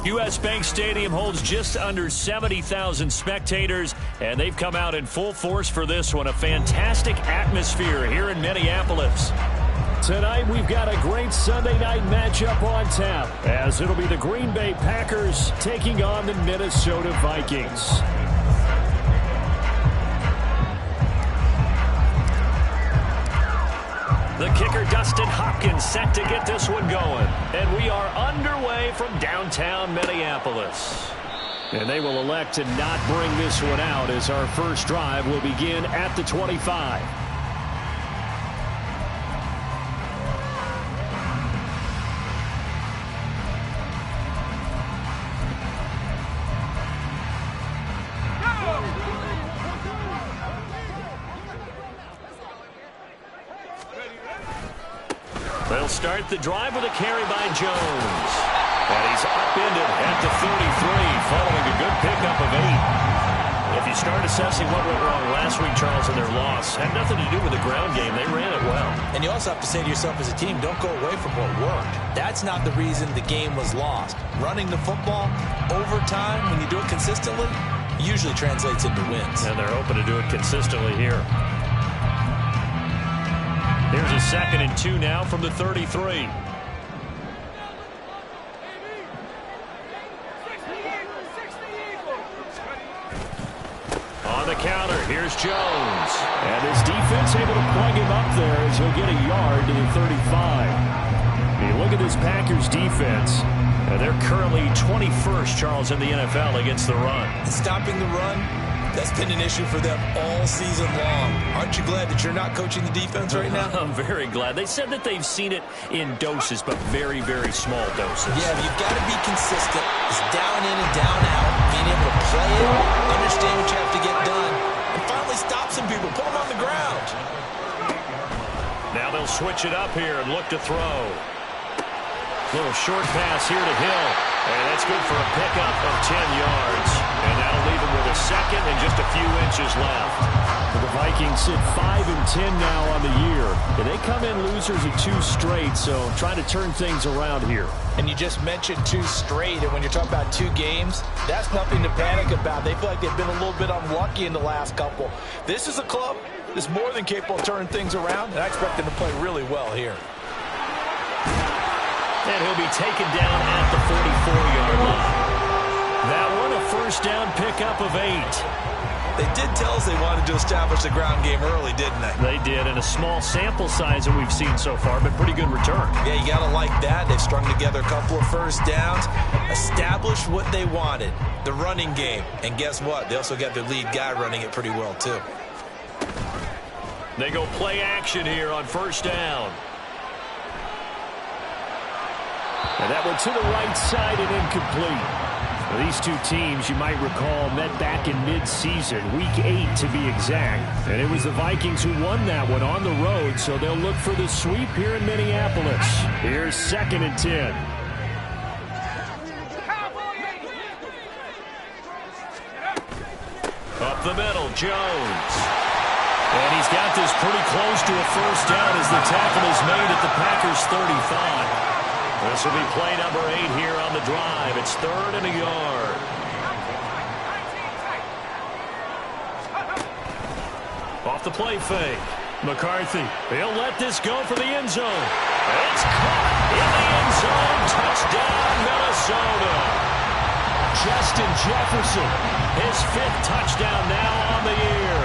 U.S. Bank Stadium holds just under 70,000 spectators, and they've come out in full force for this one. A fantastic atmosphere here in Minneapolis. Tonight, we've got a great Sunday night matchup on tap, as it'll be the Green Bay Packers taking on the Minnesota Vikings. The kicker, Dustin Hopkins, set to get this one going. And we are underway from downtown Minneapolis. And they will elect to not bring this one out, as our first drive will begin at the 25. They'll start the drive with a carry by Jones. And he's upended at the 33, following a good pickup of 8. If you start assessing what went wrong last week, Charles, in their loss, had nothing to do with the ground game. They ran it well. And you also have to say to yourself as a team, don't go away from what worked. That's not the reason the game was lost. Running the football over time, when you do it consistently, usually translates into wins. And they're hoping to do it consistently here. Here's a 2nd and 2 now from the 33. On the counter, here's Jones. And his defense able to plug him up there as he'll get a yard to the 35. You look at this Packers defense, and they're currently 21st, Charles, in the NFL against the run. Stopping the run, that's been an issue for them all season long. Aren't you glad that you're not coaching the defense right now? I'm very glad. They said that they've seen it in doses, but very, very small doses. Yeah, you've got to be consistent. It's down in and down out. Being able to play it, understand what you have to get done, and finally stop some people, put them on the ground. Now they'll switch it up here and look to throw. Little short pass here to Hill. And that's good for a pickup of 10 yards. And that'll leave him with a 2nd and just a few inches left. The Vikings sit 5 and 10 now on the year. And they come in losers of 2 straight, so trying to turn things around here. And you just mentioned 2 straight, and when you're talking about 2 games, that's nothing to panic about. They feel like they've been a little bit unlucky in the last couple. This is a club that's more than capable of turning things around, and I expect them to play really well here. And he'll be taken down at the 44-yard line. That one, a first down pickup of 8. They did tell us they wanted to establish the ground game early, didn't they? They did, and a small sample size that we've seen so far, but pretty good return. Yeah, you got to like that. They've strung together a couple of first downs, established what they wanted, the running game. And guess what? They also got their lead guy running it pretty well, too. They go play action here on first down. And that one to the right side and incomplete. Well, these 2 teams, you might recall, met back in mid-season, week 8 to be exact. And it was the Vikings who won that one on the road, so they'll look for the sweep here in Minneapolis. Here's 2nd and 10. Up the middle, Jones. And he's got this pretty close to a first down as the tackle is made at the Packers' 35. This will be play number 8 here on the drive. It's 3rd and a yard. Off the play fake. McCarthy, he'll let this go for the end zone. It's caught in the end zone. Touchdown, Minnesota. Justin Jefferson, his 5th touchdown now on the year.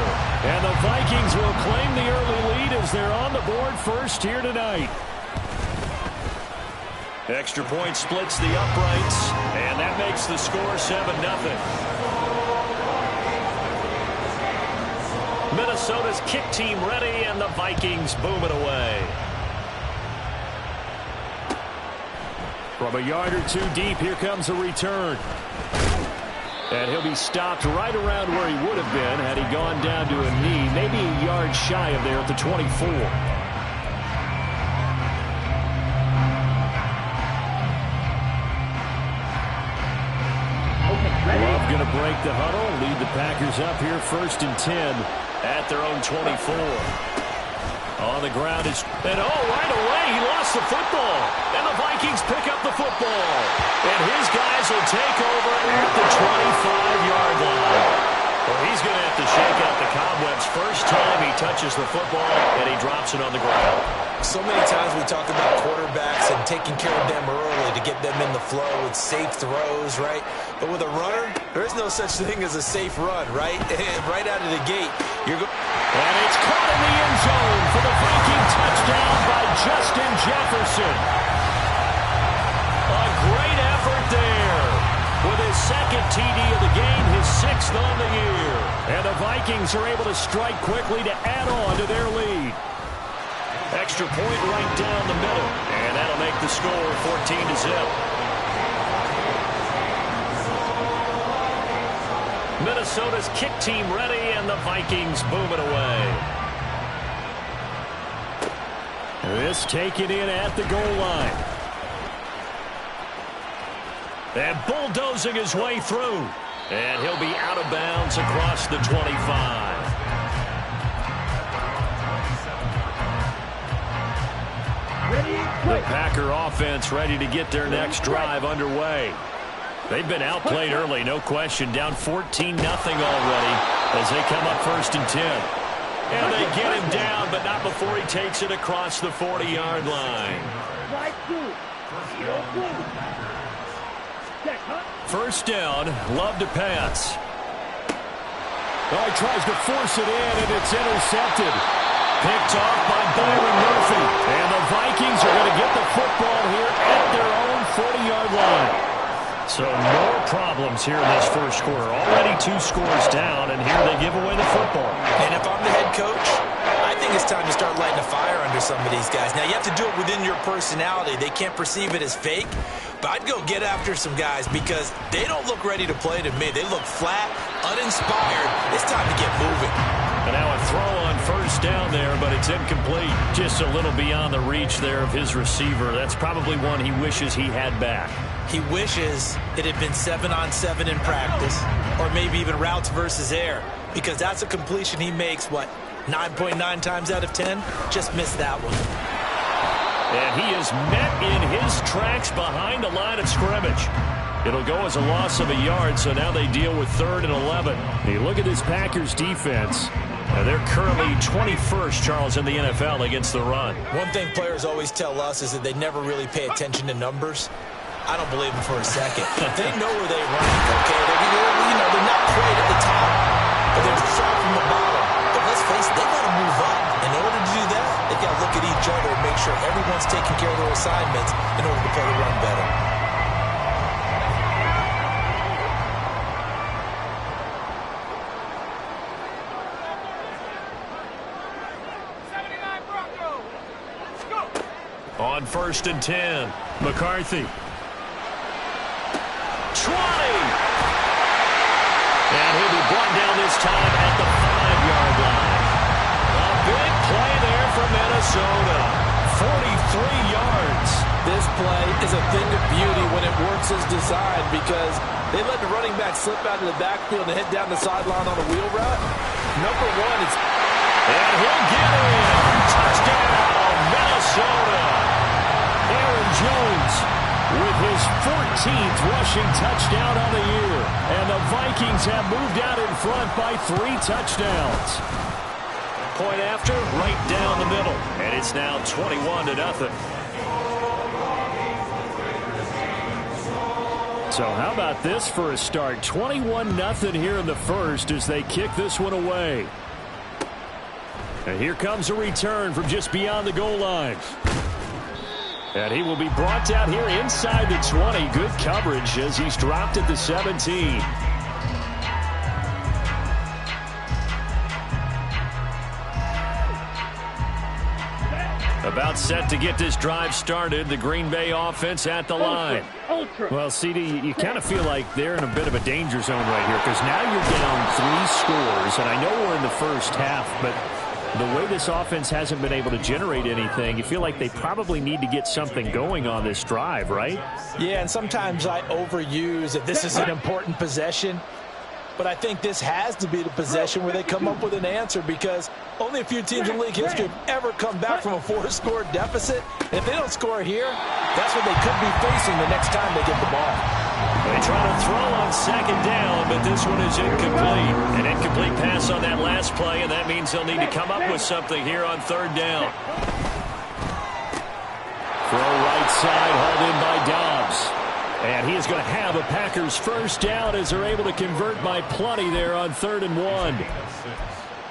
And the Vikings will claim the early lead as they're on the board first here tonight. Extra point splits the uprights, and that makes the score 7-0. Minnesota's kick team ready, and the Vikings boom it away. From a yard or 2 deep, here comes a return. And he'll be stopped right around where he would have been had he gone down to a knee, maybe a yard shy of there at the 24. Love going to break the huddle, lead the Packers up here 1st and 10 at their own 24. On on the ground. And right away, he lost the football. And the Vikings pick up the football. And his guys will take over at the 25-yard line. Well, he's going to have to shake out the cobwebs first time he touches the football, and he drops it on the ground. So many times we talk about quarterbacks and taking care of them early to get them in the flow with safe throws, right? But with a runner, there is no such thing as a safe run, right? Right out of the gate. And it's caught in the end zone for the Viking touchdown by Justin Jefferson. A great effort there. With his second TD of the game, his 6th on the year. And the Vikings are able to strike quickly to add on to their lead. Extra point right down the middle. And that'll make the score 14-0. Minnesota's kick team ready, and the Vikings boom it away. This taken in at the goal line. And bulldozing his way through. And he'll be out of bounds across the 25. The Packer offense ready to get their next drive underway. They've been outplayed early, no question. Down 14-0 already as they come up 1st and 10. And they get him down, but not before he takes it across the 40-yard line. First down, Love to pass. Oh, he tries to force it in, and it's intercepted. Picked off by Byron Murphy. And the Vikings are going to get the football here at their own 40-yard line. So no problems here in this first quarter. Already 2 scores down, and here they give away the football. And if I'm the head coach, I think it's time to start lighting a fire under some of these guys. Now, you have to do it within your personality. They can't perceive it as fake. But I'd go get after some guys because they don't look ready to play to me. They look flat, uninspired. It's time to get moving. And now a throw on first down there, but it's incomplete. Just a little beyond the reach there of his receiver. That's probably one he wishes he had back. He wishes it had been 7-on-7 in practice, or maybe even routes versus air, because that's a completion he makes, 9.9 times out of 10? Just missed that one. And he is met in his tracks behind the line of scrimmage. It'll go as a loss of a yard, so now they deal with 3rd and 11. You look at this Packers defense. They're currently 21st, Charles, in the NFL against the run. One thing players always tell us is that they never really pay attention to numbers. I don't believe them for a second. They know where they rank, okay? They're not quite at the top, but they're far from the bottom. But let's face it, they've got to move up. In order to do that, they've got to look at each other and make sure everyone's taking care of their assignments in order to play the run better. On 1st and 10, McCarthy. 20! And he'll be brought down this time at the 5-yard line. A big play there for Minnesota. 43 yards. This play is a thing of beauty when it works as designed because they let the running back slip out of the backfield and head down the sideline on a wheel route. Number one is... And he'll get in. Touchdown, Minnesota. Aaron Jones with his 14th rushing touchdown on the year. And the Vikings have moved out in front by 3 touchdowns. Point after, right down the middle. And it's now 21-0. So how about this for a start? 21-0 here in the first as they kick this one away. And here comes a return from just beyond the goal line. And he will be brought down here inside the 20. Good coverage as he's dropped at the 17. About set to get this drive started. The Green Bay offense at the line. Well, CD, you kind of feel like they're in a bit of a danger zone right here because now you're down 3 scores. And I know we're in the first half, but the way this offense hasn't been able to generate anything, you feel like they probably need to get something going on this drive, right? Yeah, and sometimes I overuse that this is an important possession. But I think this has to be the possession where they come up with an answer because Only a few teams in league history have ever come back from a 4-score deficit. And if they don't score here, that's what they could be facing the next time they get the ball. They try to throw on second down, but this one is incomplete. An incomplete pass on that last play, and that means they'll need to come up with something here on third down. Throw right side, hauled in by Dobbs. And he is going to have a Packers first down as they're able to convert by plenty there on 3rd and 1.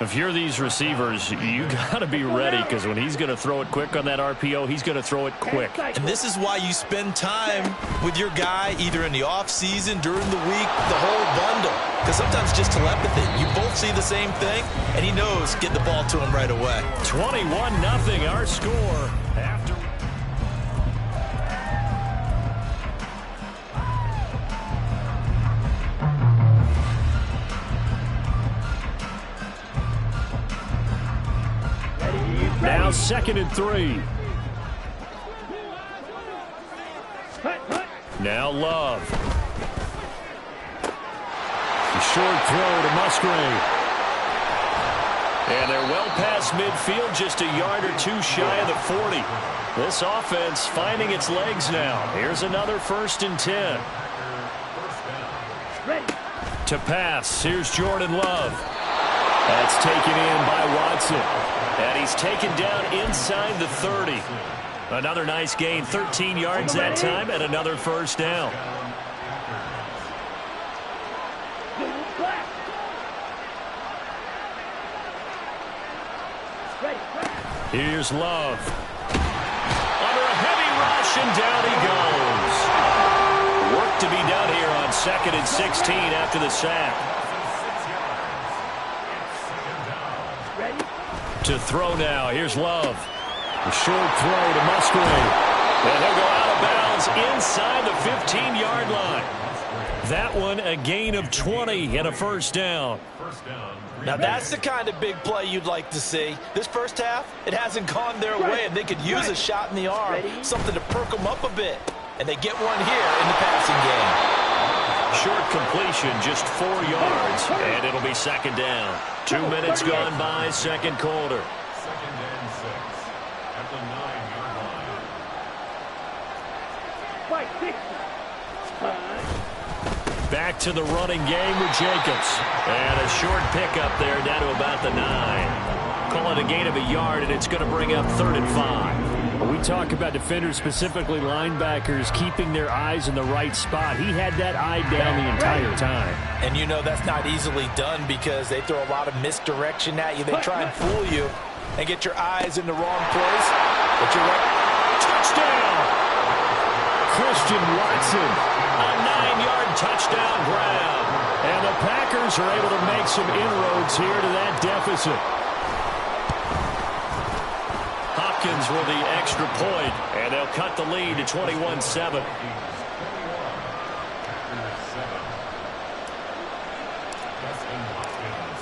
If you're these receivers, you got to be ready, because when he's going to throw it quick on that RPO, he's going to throw it quick. And this is why you spend time with your guy either in the offseason, during the week, the whole bundle. Because sometimes just telepathy. You both see the same thing, and he knows get the ball to him right away. 21-0 our score after. Now 2nd and 3. Now Love. A short throw to Musgrave. And they're well past midfield, just a yard or two shy of the 40. This offense finding its legs now. Here's another 1st and 10. To pass. Here's Jordan Love. That's taken in by Watson. And he's taken down inside the 30. Another nice gain, 13 yards that time, and another first down. Here's Love. Under a heavy rush, and down he goes. Work to be done here on 2nd and 16 after the sack. To throw now. Here's Love. A short throw to Musgrave. And he'll go out of bounds inside the 15-yard line. That one a gain of 20 and a first down. Now that's the kind of big play you'd like to see. This first half, it hasn't gone their way, and they could use a shot in the arm, something to perk them up a bit. And they get one here in the passing game. Short completion, just 4 yards, and it'll be 2nd down. 2 minutes gone by, 2nd quarter. Back to the running game with Jacobs. And a short pickup there down to about the 9. Call it a gain of a yard, and it's going to bring up 3rd and 5. When we talk about defenders, specifically linebackers, keeping their eyes in the right spot, he had that eye down the entire time. And you know that's not easily done because they throw a lot of misdirection at you. They try and fool you and get your eyes in the wrong place. But you're right. Touchdown! Christian Watson. A 9-yard touchdown grab. And the Packers are able to make some inroads here to that deficit. Hopkins with the extra point, and they'll cut the lead to 21-7.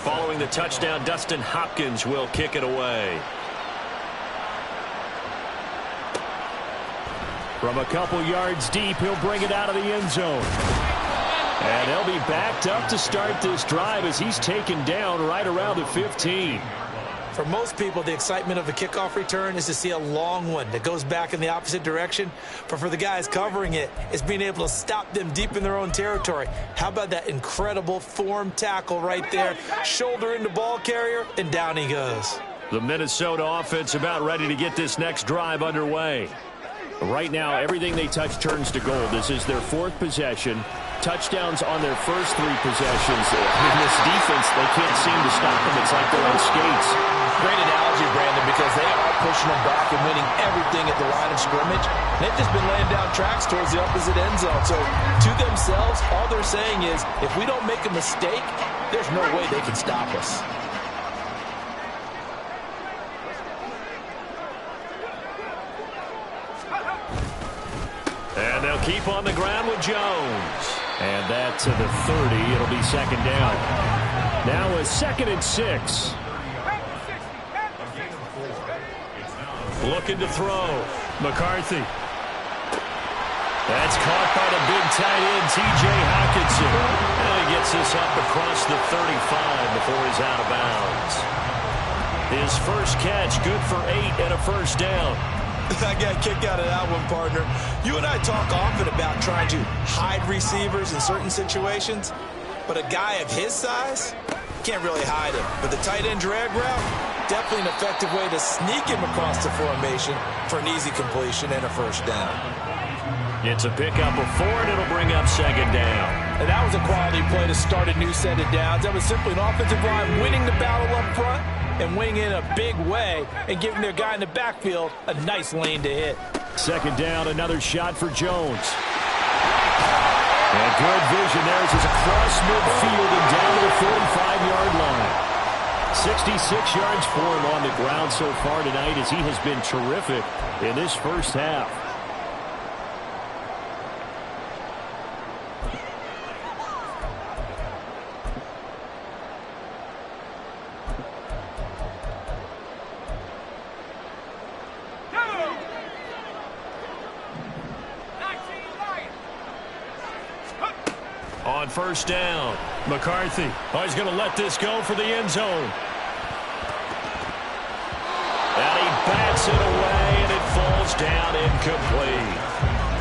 Following the touchdown, Dustin Hopkins will kick it away. From a couple yards deep, he'll bring it out of the end zone. And they'll be backed up to start this drive as he's taken down right around the 15. For most people, the excitement of a kickoff return is to see a long one that goes back in the opposite direction. But for the guys covering it, it's being able to stop them deep in their own territory. How about that incredible form tackle right there? Shoulder into ball carrier, and down he goes. The Minnesota offense about ready to get this next drive underway. Right now, everything they touch turns to gold. This is their 4th possession. Touchdowns on their first 3 possessions. In this defense, they can't seem to stop them. It's like they're on skates. Great analogy, Brandon, because they are pushing them back and winning everything at the line of scrimmage. They've just been laying down tracks towards the opposite end zone. So to themselves, all they're saying is, if we don't make a mistake, there's no way they can stop us. And they'll keep on the ground with Jones. And that to the 30. It'll be 2nd down. Now a 2nd and 6. Looking to throw. McCarthy. That's caught by the big tight end, T.J. Hockenson. And he gets this up across the 35 before he's out of bounds. His first catch, good for 8 and a first down. I got a kick out of that one, partner. You and I talk often about trying to hide receivers in certain situations, but a guy of his size can't really hide him. But the tight end drag route, definitely an effective way to sneak him across the formation for an easy completion and a first down. It's a pickup of 4, and it'll bring up second down. And that was a quality play to start a new set of downs. That was simply an offensive line winning the battle up front and winning in a big way and giving their guy in the backfield a nice lane to hit. Second down, another shot for Jones. And good vision there as he's across midfield and down to the 45-yard line. 66 yards for him on the ground so far tonight as he has been terrific in this first half. On first down, McCarthy. Oh, he's going to let this go for the end zone. And he bats it away, and it falls down incomplete.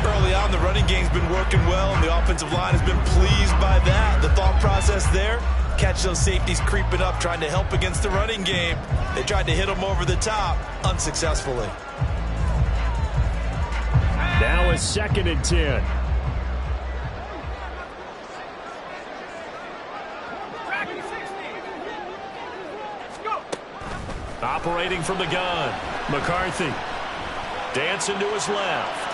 Early on, the running game's been working well, and the offensive line has been pleased by that. The thought process there, catch those safeties creeping up, trying to help against the running game. They tried to hit them over the top, unsuccessfully. Now a 2nd and 10. Operating from the gun, McCarthy. Dancing to his left.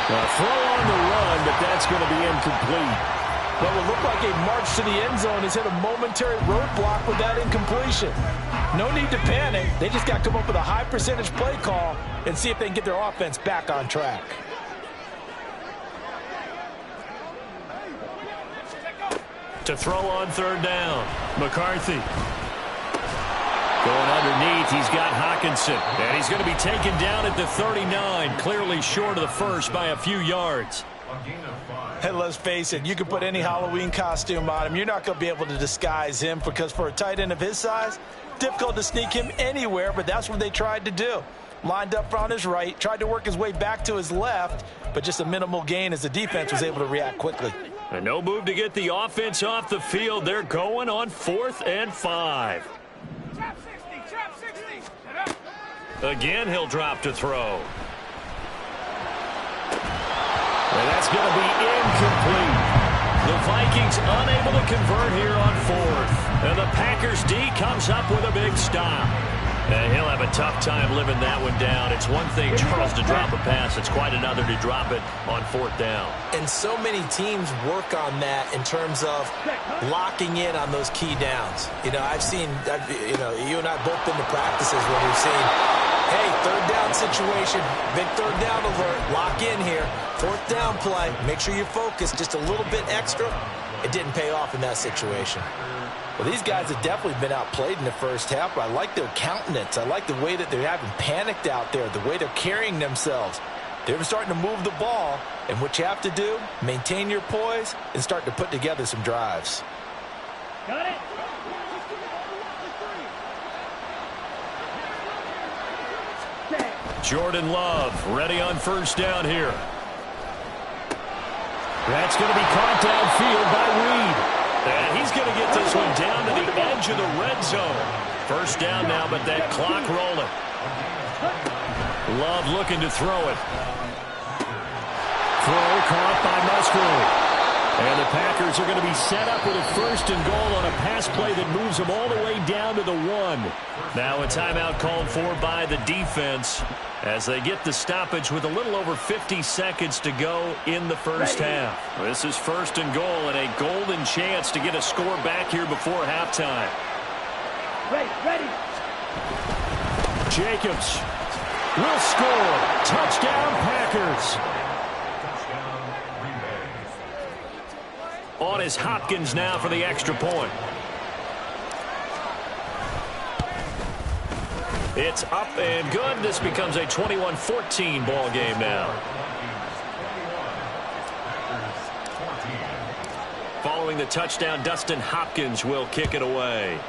A throw on the run, but that's going to be incomplete. What will look like a march to the end zone has hit a momentary roadblock with that incompletion. No need to panic. They just got to come up with a high percentage play call and see if they can get their offense back on track. To throw on third down, McCarthy. Going underneath, he's got Hockenson. And he's going to be taken down at the 39, clearly short of the first by a few yards. Hey, let's face it, you can put any Halloween costume on him. You're not going to be able to disguise him because for a tight end of his size, difficult to sneak him anywhere, but that's what they tried to do. Lined up on his right, tried to work his way back to his left, but just a minimal gain as the defense was able to react quickly. And no move to get the offense off the field. They're going on 4th and 5. Again, he'll drop to throw. And that's going to be incomplete. The Vikings unable to convert here on 4th. And the Packers D comes up with a big stop. And he'll have a tough time living that one down. It's one thing, Charles, to drop a pass. It's quite another to drop it on 4th down. And so many teams work on that in terms of locking in on those key downs. You know, you and I both been to practices where we've seen, hey, 3rd down situation, big 3rd down alert, lock in here. 4th down play, make sure you focus just a little bit extra. It didn't pay off in that situation. Well, these guys have definitely been outplayed in the first half, but I like their countenance. I like the way that they haven't panicked out there, the way they're carrying themselves. They're starting to move the ball, and what you have to do, maintain your poise and start to put together some drives. Got it. Jordan Love ready on first down here. That's going to be caught downfield by Reed. And he's going to get this one down to the edge of the red zone. First down now, but that clock rolling. Love looking to throw it. Throw caught by Musgrave. And the Packers are going to be set up with a 1st and goal on a pass play that moves them all the way down to the 1. Now a timeout called for by the defense as they get the stoppage with a little over 50 seconds to go in the first half. This is 1st and goal and a golden chance to get a score back here before halftime. Ready. Jacobs will score. Touchdown, Packers. On is Hopkins now for the extra point. It's up and good. This becomes a 21-14 ball game now. Following the touchdown. Dustin Hopkins will kick it away.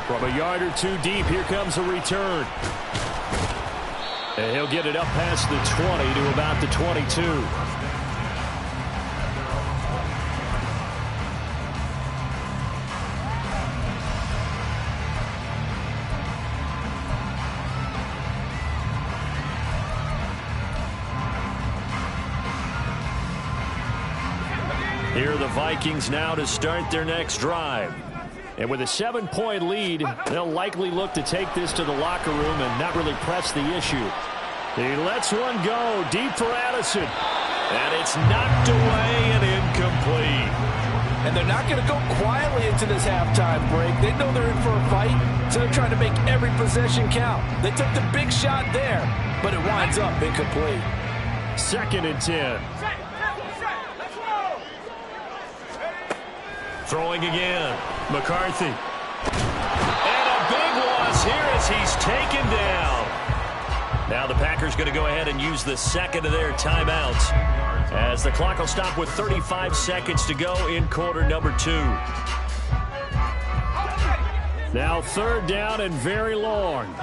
From a yard or two deep, here comes a return. And he'll get it up past the 20 to about the 22. Here are the Vikings now to start their next drive. And with a 7-point lead, they'll likely look to take this to the locker room and not really press the issue. He lets one go deep for Addison. And it's knocked away and incomplete. And they're not going to go quietly into this halftime break. They know they're in for a fight, so they're trying to make every possession count. They took the big shot there, but it winds up incomplete. 2nd and 10. Throwing again. McCarthy. And a big loss here as he's taken down. Now the Packers going to go ahead and use the second of their timeouts as the clock will stop with 35 seconds to go in quarter number 2. Now 3rd down and very long.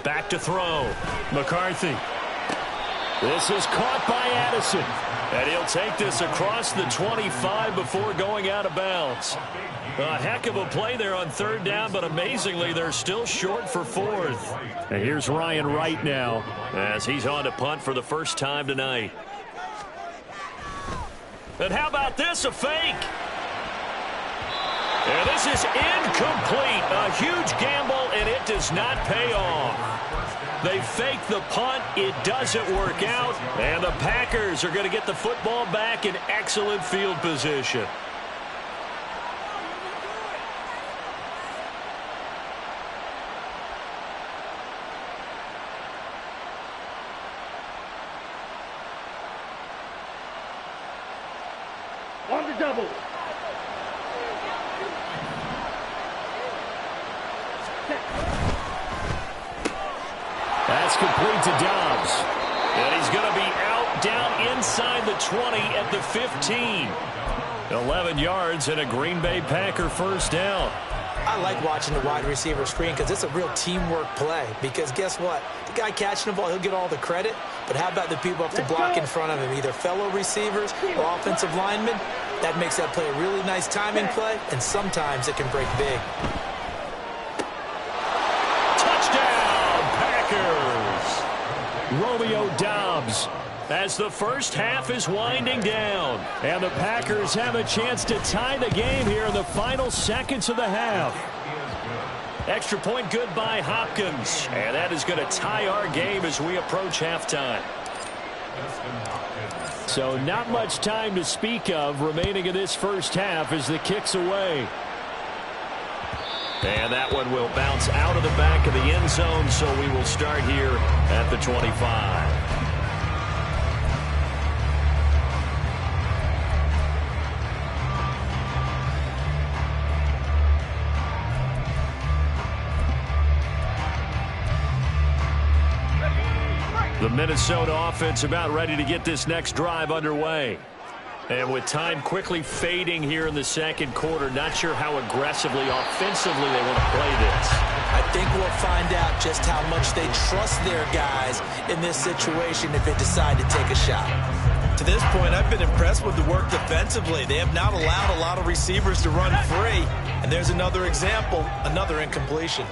Back to throw. McCarthy. This is caught by Addison. And he'll take this across the 25 before going out of bounds. A heck of a play there on 3rd down, but amazingly, they're still short for 4th. And here's Ryan Wright now as he's on to punt for the first time tonight. And how about this, a fake? And this is incomplete. A huge gamble, and it does not pay off. They fake the punt. It doesn't work out. And the Packers are going to get the football back in excellent field position. On the double. That's complete to Dobbs. And he's going to be out down inside the 20 at the 15. 11 yards and a Green Bay Packer first down. I like watching the wide receiver screen because it's a real teamwork play. Because guess what? The guy catching the ball, he'll get all the credit. But how about the people up to block in front of him, either fellow receivers or offensive linemen? That makes that play a really nice timing play, and sometimes it can break big. Touchdown, Packers! Romeo Dobbs. As the first half is winding down. And the Packers have a chance to tie the game here in the final seconds of the half. Extra point good by Hopkins. And that is going to tie our game as we approach halftime. So not much time to speak of remaining in this first half as the kick's away. And that one will bounce out of the back of the end zone, so we will start here at the 25. The Minnesota offense about ready to get this next drive underway. And with time quickly fading here in the second quarter, not sure how aggressively, offensively they want to play this. I think we'll find out just how much they trust their guys in this situation if they decide to take a shot. To this point, I've been impressed with the work defensively. They have not allowed a lot of receivers to run free. And there's another example, another incompletion.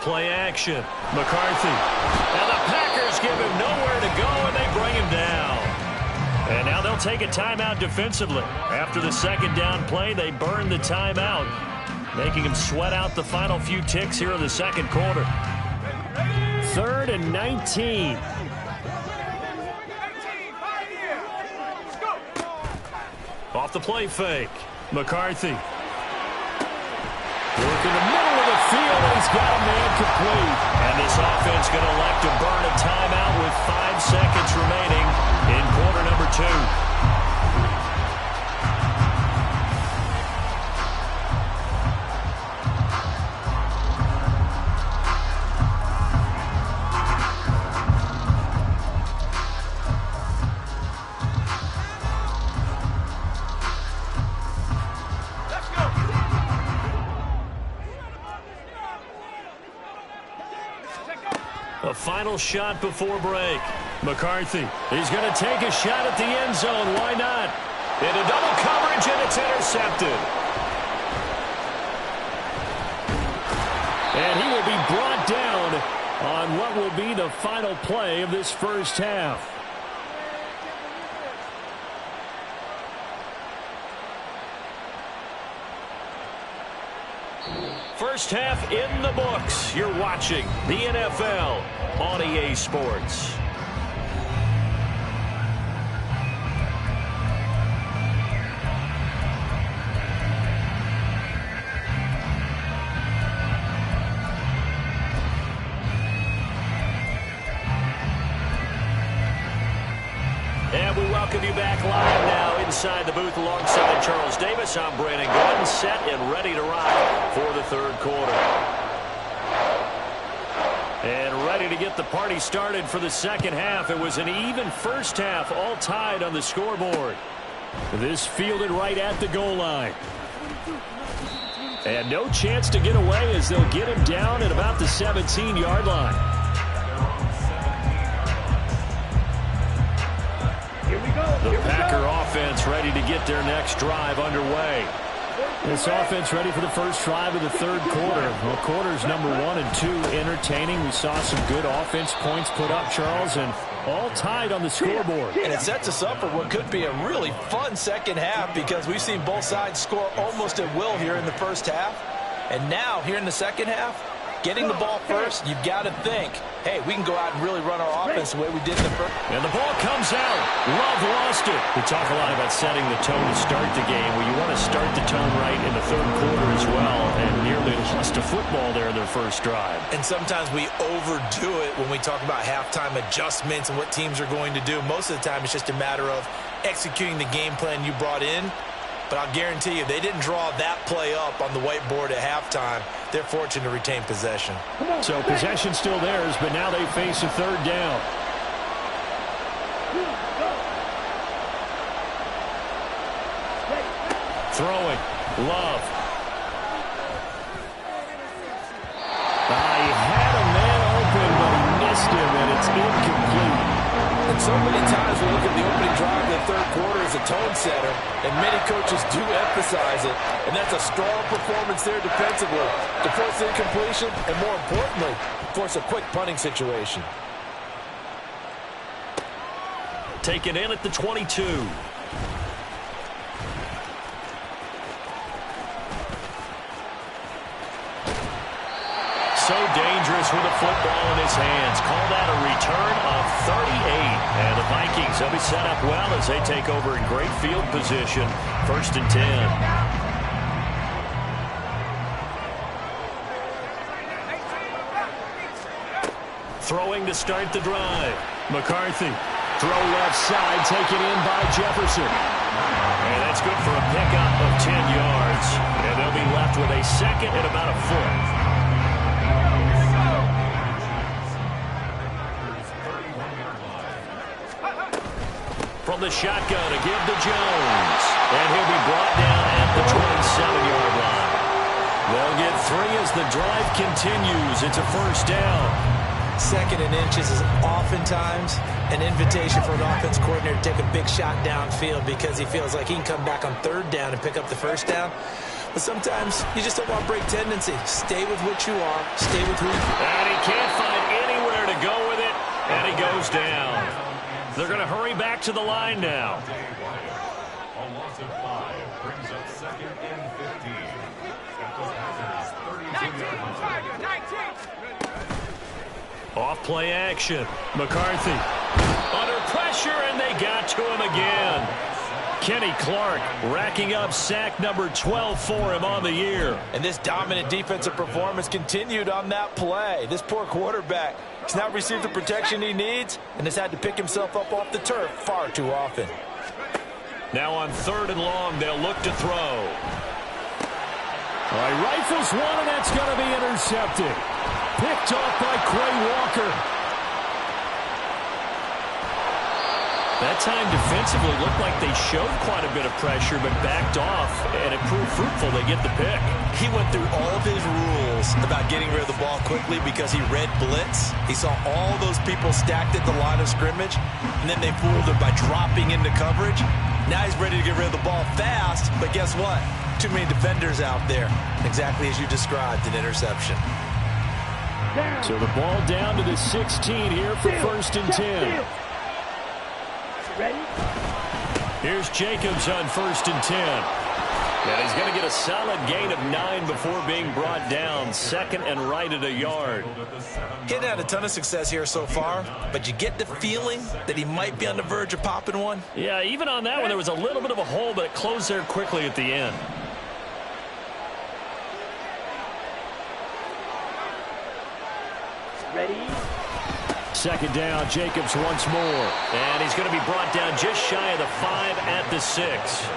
Play action. McCarthy. And the Packers give him nowhere to go, and they bring him down. And now they'll take a timeout defensively. After the second down play, they burn the timeout, making him sweat out the final few ticks here in the second quarter. 3rd and 19. Off the play fake. McCarthy. Working in the middle of the field, and he's got a man complete. And this offense going to elect to burn a timeout with 5 seconds remaining in quarter number 2. A final shot before break. McCarthy, he's going to take a shot at the end zone. Why not? Into double coverage, and it's intercepted. And he will be brought down on what will be the final play of this first half. First half in the books. You're watching the NFL on EA Sports. And we welcome you back live now inside the booth alongside Charles Davis. I'm Brandon Gordon, set and ready to rock for the third quarter. And ready to get the party started for the second half. It was an even first half, all tied on the scoreboard. This fielded right at the goal line. And no chance to get away as they'll get him down at about the 17-yard line. The Packer offense ready to get their next drive underway. This offense ready for the first drive of the third quarter. Well, quarters number 1 and 2 entertaining. We saw some good offense points put up, Charles, and all tied on the scoreboard. And it sets us up for what could be a really fun second half because we've seen both sides score almost at will here in the first half. And now, here in the second half, getting the ball first, you've got to think, hey, we can go out and really run our offense the way we did in the first. And the ball comes out. Love lost it. We talk a lot about setting the tone to start the game. Well, you want to start the tone right in the third quarter as well, and nearly lost a football there in their first drive. And sometimes we overdo it when we talk about halftime adjustments and what teams are going to do. Most of the time, it's just a matter of executing the game plan you brought in. But I'll guarantee you, they didn't draw that play up on the whiteboard at halftime. They're fortunate to retain possession. So possession still theirs, but now they face a third down. Throwing. Love. He had a man open, but he missed him, and it's incomplete. And so many times we look at the opening drive of the third quarter as a tone setter, and many coaches do emphasize it. And that's a strong performance there defensively to force incompletion and, more importantly, force a quick punting situation. Taken in at the 22. So dangerous with a football in his hands. Call that a return of 38. And the Vikings will be set up well as they take over in great field position. 1st and 10. Throwing to start the drive. McCarthy. Throw left side, taken in by Jefferson. And that's good for a pickup of 10 yards. And they'll be left with a second and about a foot. From the shotgun to give to Jones. And he'll be brought down at the 27-yard line. They'll get 3 as the drive continues. It's a first down. 2nd and inches is oftentimes an invitation for an offense coordinator to take a big shot downfield because he feels like he can come back on 3rd down and pick up the first down. But sometimes you just don't want break tendency. Stay with what you are. Stay with who you are. And he can't find anywhere to go with it. And he goes down. They're going to hurry back to the line now. A loss of 5 brings up 2nd and 15. Off play action. McCarthy. Under pressure, and they got to him again. Kenny Clark racking up sack number 12 for him on the year. And this dominant defensive performance continued on that play. This poor quarterback has not received the protection he needs and has had to pick himself up off the turf far too often. Now on 3rd and long, they'll look to throw. All right, rifles one, and that's going to be intercepted. Picked off by Quay Walker. That time defensively looked like they showed quite a bit of pressure but backed off, and it proved fruitful. They get the pick. He went through all of his rules about getting rid of the ball quickly because he read blitz. He saw all those people stacked at the line of scrimmage, and then they fooled him by dropping into coverage. Now he's ready to get rid of the ball fast, but guess what? Too many defenders out there. Exactly as you described, an interception. So the ball down to the 16 here for 1st and 10. Ready? Here's Jacobs on 1st and 10. And he's going to get a solid gain of 9 before being brought down. 2nd and right at a yard. He hadn't had a ton of success here so far, but you get the feeling that he might be on the verge of popping one. Yeah, even on that one, there was a little bit of a hole, but it closed there quickly at the end. Ready? 2nd down, Jacobs once more. And he's going to be brought down just shy of the 5 at the 6.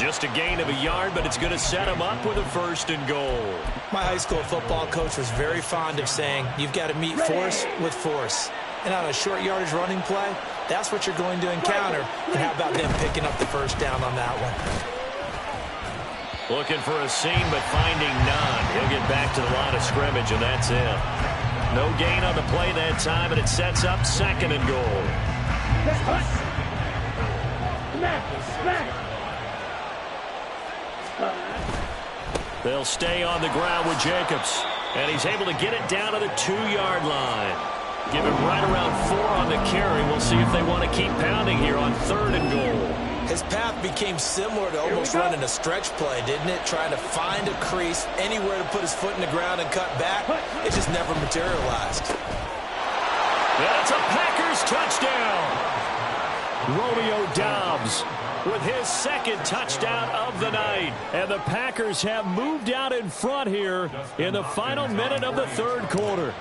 Just a gain of a yard, but it's going to set him up with a 1st and goal. My high school football coach was very fond of saying, you've got to meet force with force. And on a short yardage running play, that's what you're going to encounter. And how about them picking up the 1st down on that one? Looking for a seam, but finding none. He'll get back to the line of scrimmage, and that's it. No gain on the play that time, and it sets up 2nd and goal. They'll stay on the ground with Jacobs, and he's able to get it down to the 2-yard line. Give him right around 4 on the carry. We'll see if they want to keep pounding here on 3rd and goal. His path became similar to almost running a stretch play, didn't it? Trying to find a crease, anywhere to put his foot in the ground and cut back. It just never materialized. That's a Packers touchdown. Romeo Doubs with his 2nd touchdown of the night. And the Packers have moved out in front here in the final minute of the 3rd quarter.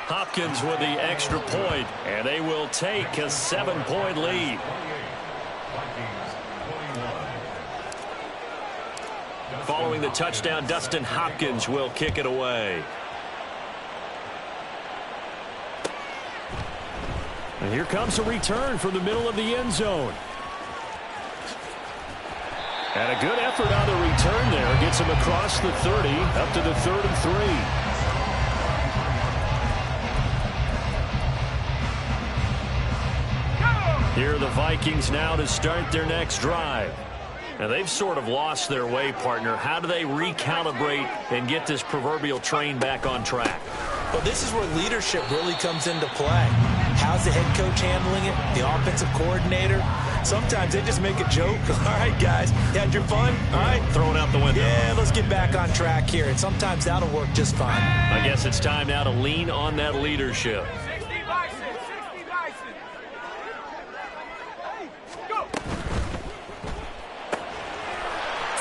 Hopkins with the extra point, and they will take a 7-point lead. Following the touchdown, Dustin Hopkins will kick it away. And here comes a return from the middle of the end zone. And a good effort on the return there. Gets him across the 30, up to the 3rd and 3. Here are the Vikings now to start their next drive. And they've sort of lost their way, partner. How do they recalibrate and get this proverbial train back on track? Well, this is where leadership really comes into play. How's the head coach handling it? The offensive coordinator? Sometimes they just make a joke. All right, guys, you had your fun? All right. Throw it out the window. Yeah, let's get back on track here. And sometimes that'll work just fine. I guess it's time now to lean on that leadership.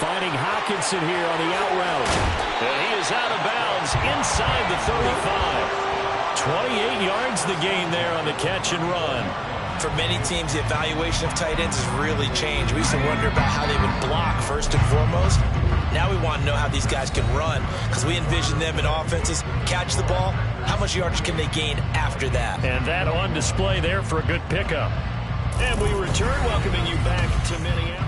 Finding Hawkinson here on the out route. And he is out of bounds inside the 35. 28 yards the gain there on the catch and run. For many teams, the evaluation of tight ends has really changed. We used to wonder about how they would block first and foremost. Now we want to know how these guys can run because we envision them in offenses catch the ball. How much yardage can they gain after that? And that on display there for a good pickup. And we return, welcoming you back to Minneapolis.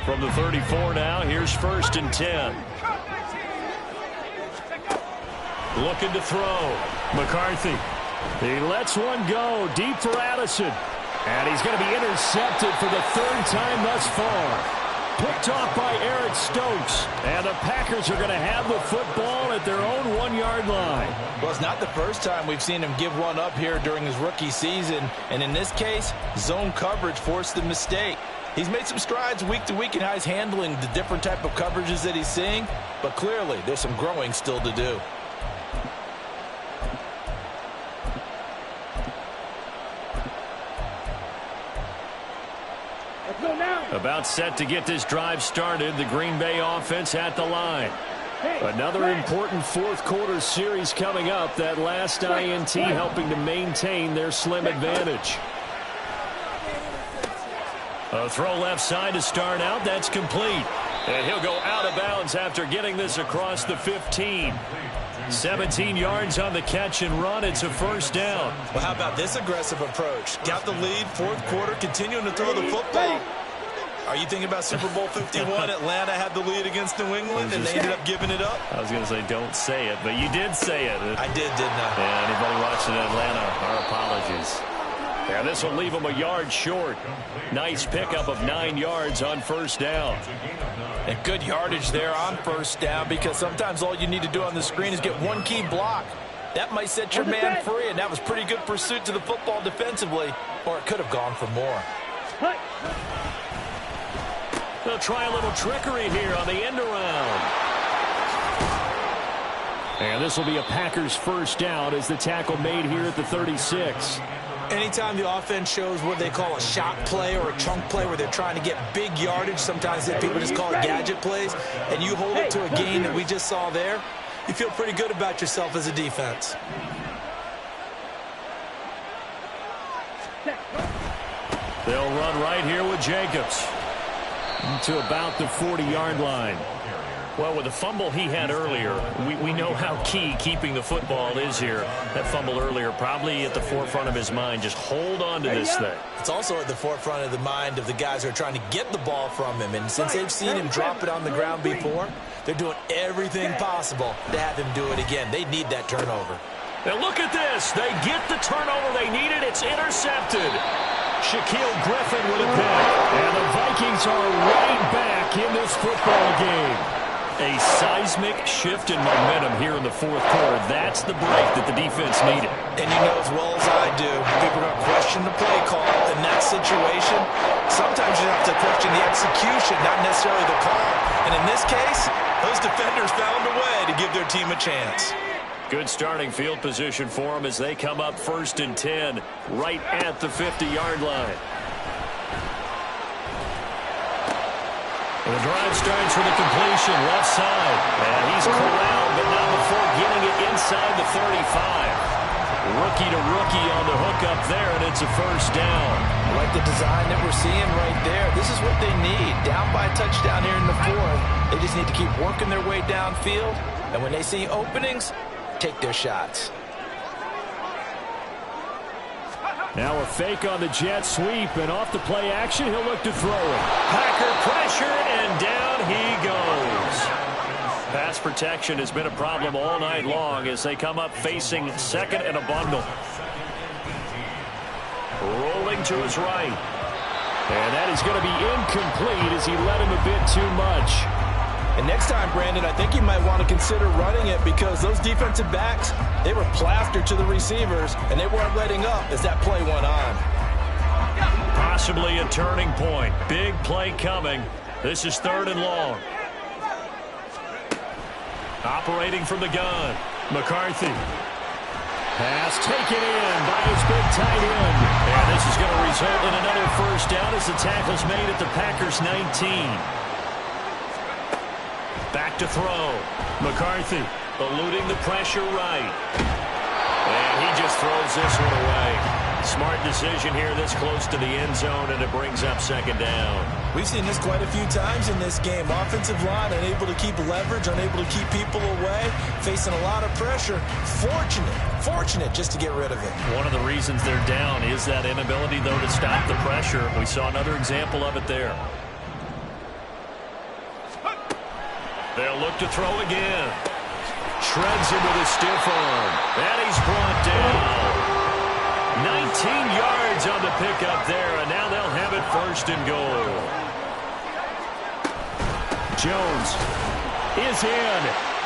From the 34 now, here's 1st and 10. Looking to throw. McCarthy. He lets one go deep for Addison. And he's going to be intercepted for the 3rd time thus far. Picked off by Eric Stokes. And the Packers are going to have the football at their own 1-yard line. Well, it's not the first time we've seen him give one up here during his rookie season. And in this case, zone coverage forced the mistake. He's made some strides week to week in how he's handling the different type of coverages that he's seeing, but clearly there's some growing still to do. Let's go now. About set to get this drive started. The Green Bay offense at the line. Another important fourth quarter series coming up. That last INT helping to maintain their slim advantage. A throw left side to start out. That's complete. And he'll go out of bounds after getting this across the 15. 17 yards on the catch and run. It's a first down. Well, how about this aggressive approach? Got the lead, fourth quarter, continuing to throw the football. Are you thinking about Super Bowl 51? Atlanta had the lead against New England, and they ended up giving it up? I was going to say don't say it, but you did say it. I did, didn't I? Yeah, anybody watching Atlanta, our apologies. Yeah, this will leave them a yard short. Nice pickup of 9 yards on first down. And good yardage there on first down, because sometimes all you need to do on the screen is get one key block. That might set your man free, and that was pretty good pursuit to the football defensively, or it could have gone for more. They'll try a little trickery here on the end around. And this will be a Packers first down as the tackle made here at the 36. Anytime the offense shows what they call a shot play or a chunk play where they're trying to get big yardage, sometimes people just call it gadget plays, and you hold it to a gain that we just saw there, you feel pretty good about yourself as a defense. They'll run right here with Jacobs to about the 40-yard line. Well, with the fumble he had earlier, we know how key keeping the football is here. That fumble earlier probably at the forefront of his mind. Just hold on to this thing. It's also at the forefront of the mind of the guys who are trying to get the ball from him. And since they've seen him drop it on the ground before, they're doing everything possible to have him do it again. They need that turnover. Now look at this. They get the turnover they needed. It's intercepted. Shaquille Griffin with a pick. And the Vikings are right back in this football game. A seismic shift in momentum here in the fourth quarter. That's the break that the defense needed. And you know as well as I do, people are going to question the play call in that situation. Sometimes you have to question the execution, not necessarily the call. And in this case, those defenders found a way to give their team a chance. Good starting field position for them as they come up 1st and 10 right at the 50-yard line. The drive starts with a completion left side. And he's corralled, but not before getting it inside the 35. Rookie to rookie on the hook up there, and it's a first down. I like the design that we're seeing right there. This is what they need. Down by a touchdown here in the fourth. They just need to keep working their way downfield. And when they see openings, take their shots. Now a fake on the jet sweep, and off the play action, he'll look to throw it. Packer pressure, and down he goes. Pass protection has been a problem all night long as they come up facing second and a bundle. Rolling to his right. And that is going to be incomplete as he let him a bit too much. And next time, Brandon, I think you might want to consider running it because those defensive backs, they were plastered to the receivers, and they weren't letting up as that play went on. Possibly a turning point. Big play coming. This is 3rd and long. Operating from the gun. McCarthy. Pass taken in by his big tight end. And this is going to result in another first down as the tackle's made at the Packers' 19. Back to throw. McCarthy eluding the pressure right. And he just throws this one away. Smart decision here this close to the end zone, and it brings up 2nd down. We've seen this quite a few times in this game. Offensive line unable to keep leverage, unable to keep people away, facing a lot of pressure. Fortunate just to get rid of it. One of the reasons they're down is that inability, though, to stop the pressure. We saw another example of it there. They'll look to throw again. Shreds him with a stiff arm. And he's brought down. 19 yards on the pickup there, and now they'll have it 1st and goal. Jones is in.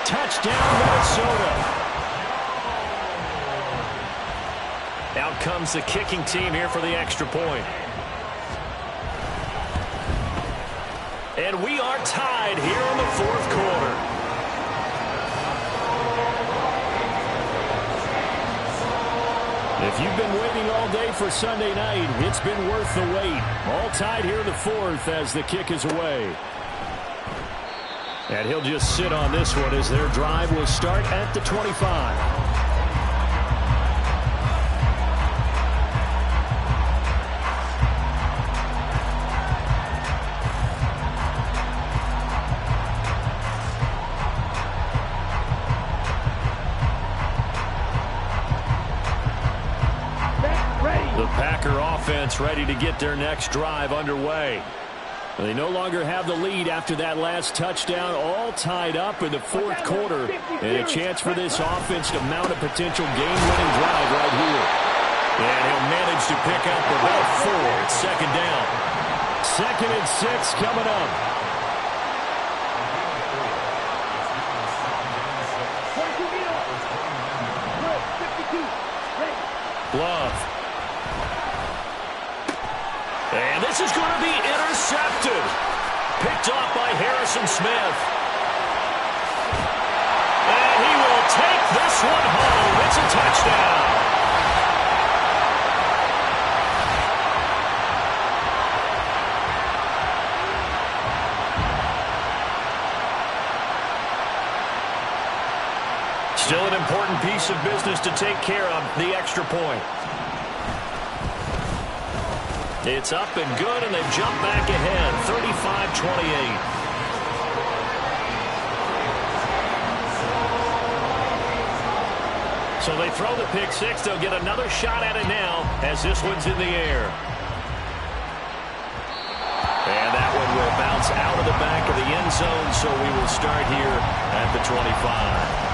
Touchdown, Minnesota. Out comes the kicking team here for the extra point. And we are tied here in the fourth quarter. If you've been waiting all day for Sunday night, it's been worth the wait. All tied here in the fourth as the kick is away. And he'll just sit on this one as their drive will start at the 25. Offense ready to get their next drive underway. They no longer have the lead after that last touchdown, all tied up in the fourth quarter, and a chance for this offense to mount a potential game-winning drive right here. And he'll manage to pick up about 4. It's second down. 2nd and 6 coming up. Love. And this is going to be intercepted. Picked off by Harrison Smith. And he will take this one home. It's a touchdown. Still an important piece of business to take care of, the extra point. It's up and good, and they've jumped back ahead, 35-28. So they throw the pick six. They'll get another shot at it now as this one's in the air. And that one will bounce out of the back of the end zone, so we will start here at the 25.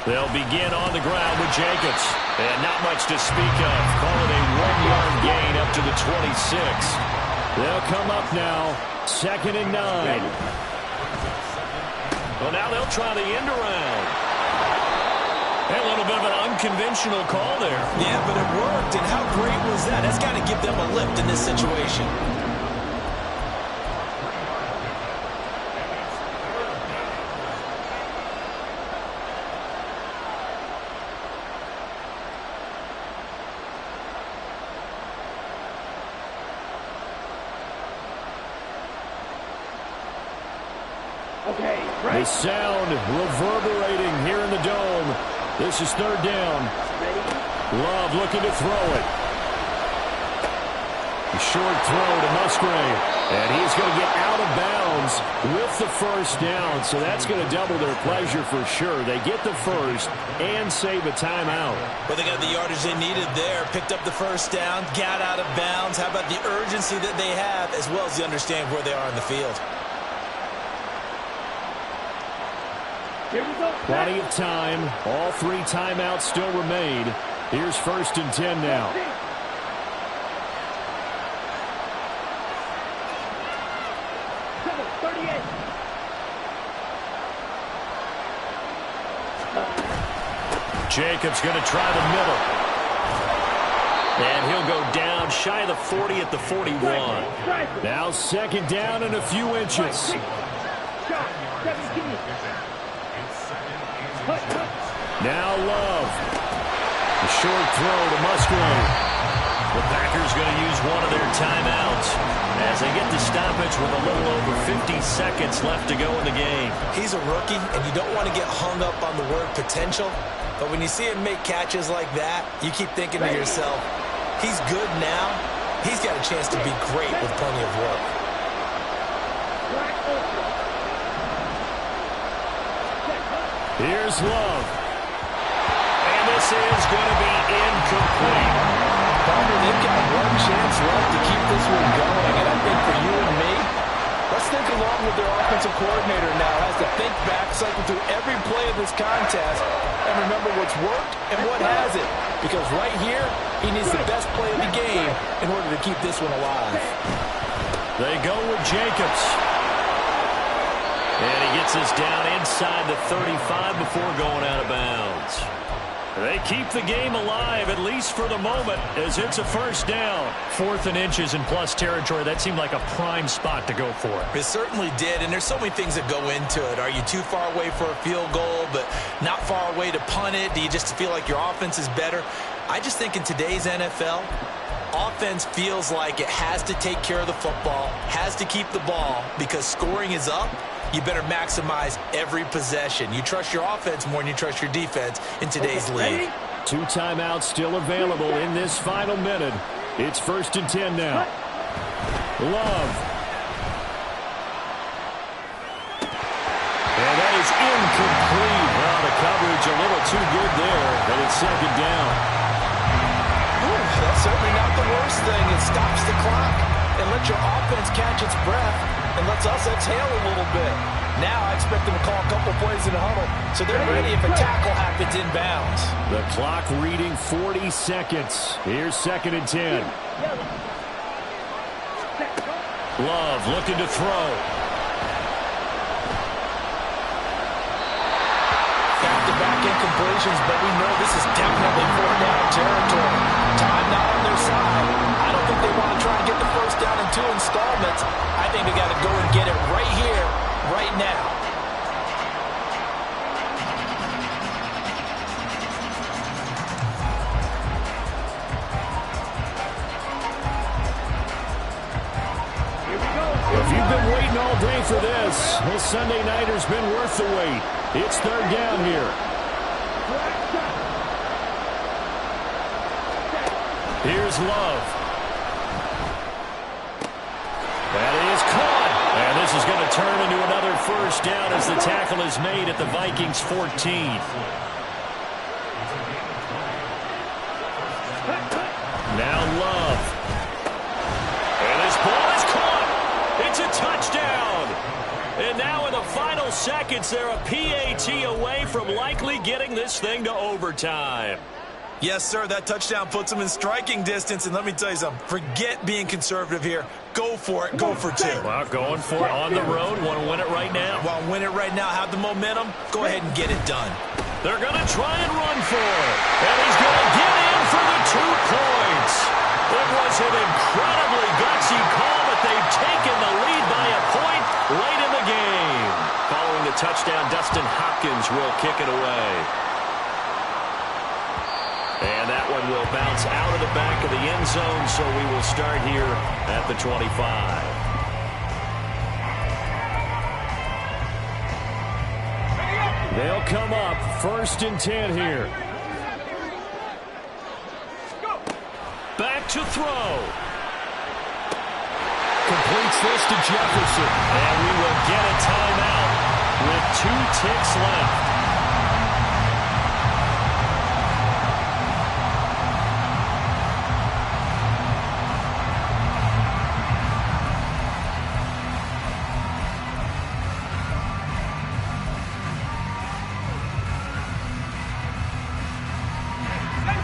They'll begin on the ground with Jacobs. And not much to speak of. Call it a 1-yard gain up to the 26. They'll come up now. 2nd and 9. Well, now they'll try the end around. A little bit of an unconventional call there. Yeah, but it worked. And how great was that? That's got to give them a lift in this situation. The sound reverberating here in the dome. This is 3rd down. Love looking to throw it. A short throw to Musgrave. And he's going to get out of bounds with the 1st down. So that's going to double their pleasure for sure. They get the 1st and save a timeout. Well, they got the yardage they needed there. Picked up the 1st down. Got out of bounds. How about the urgency that they have as well as the understanding where they are in the field? Plenty of time. All 3 timeouts still remain. Here's 1st and 10 now. Jacobs going to try the middle. And he'll go down shy of the 40 at the 41. Now 2nd down and a few inches. Now Love. A short throw to Musgrave. The Packers going to use one of their timeouts as they get the stoppage with a little over 50 seconds left to go in the game. He's a rookie, and you don't want to get hung up on the word potential. But when you see him make catches like that, you keep thinking to yourself, he's good now. He's got a chance to be great with plenty of work. Here's Love. And this is going to be incomplete. Partner, they've got one chance left to keep this one going. And I think for you and me, let's think along with their offensive coordinator now. Has to think back, cycle through every play of this contest, and remember what's worked and what hasn't. Because right here, he needs the best play of the game in order to keep this one alive. They go with Jacobs. And he gets us down inside the 35 before going out of bounds. They keep the game alive, at least for the moment, as it's a first down. 4th and inches in plus territory. That seemed like a prime spot to go for. It certainly did, and there's so many things that go into it. Are you too far away for a field goal, but not far away to punt it? Do you just feel like your offense is better? I just think in today's NFL, offense feels like it has to take care of the football, has to keep the ball, because scoring is up. You better maximize every possession. You trust your offense more than you trust your defense in today's league. 2 timeouts still available in this final minute. It's 1st and 10 now. Love. And that is incomplete. Well, the coverage a little too good there, and it's 2nd down. That's certainly not the worst thing. It stops the clock and lets your offense catch its breath and lets us exhale a little bit. Now I expect them to call a couple plays in the huddle, so they're ready if a tackle happens inbounds. The clock reading 40 seconds. Here's 2nd and 10. Love looking to throw. Back-to-back incompletions, but we know this is definitely 4th down territory. Time not on their side. I don't think they want to try and get the first down in 2 installments. I think they got to go and get it right here, right now. If you've been waiting all day for this Sunday nighter's been worth the wait. It's 3rd down here. Here's Love. That is caught. And this is going to turn into another first down as the tackle is made at the Vikings 14. Now Love. And this ball is caught. It's a touchdown. And now in the final seconds, they're a PAT away from likely getting this thing to overtime. Yes, sir, that touchdown puts them in striking distance. And let me tell you something, forget being conservative here. Go for it, go for 2. Well, going for it on the road. Want to win it right now. Want to win it right now, have the momentum, go ahead and get it done. They're going to try and run for it. And he's going to get in for the 2 points. It was an incredibly gutsy call, but they've taken the lead by a point late in the game. Following the touchdown, Dustin Hopkins will kick it away. And that one will bounce out of the back of the end zone, so we will start here at the 25. They'll come up 1st and 10 here. Back to throw. Completes this to Jefferson. And we will get a timeout with 2 ticks left.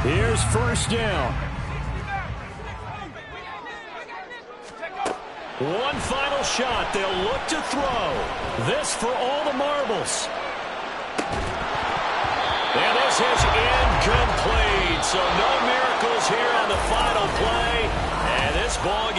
Here's 1st down. One final shot. They'll look to throw. This for all the marbles. And this is incomplete. So no miracles here on the final play. And this ball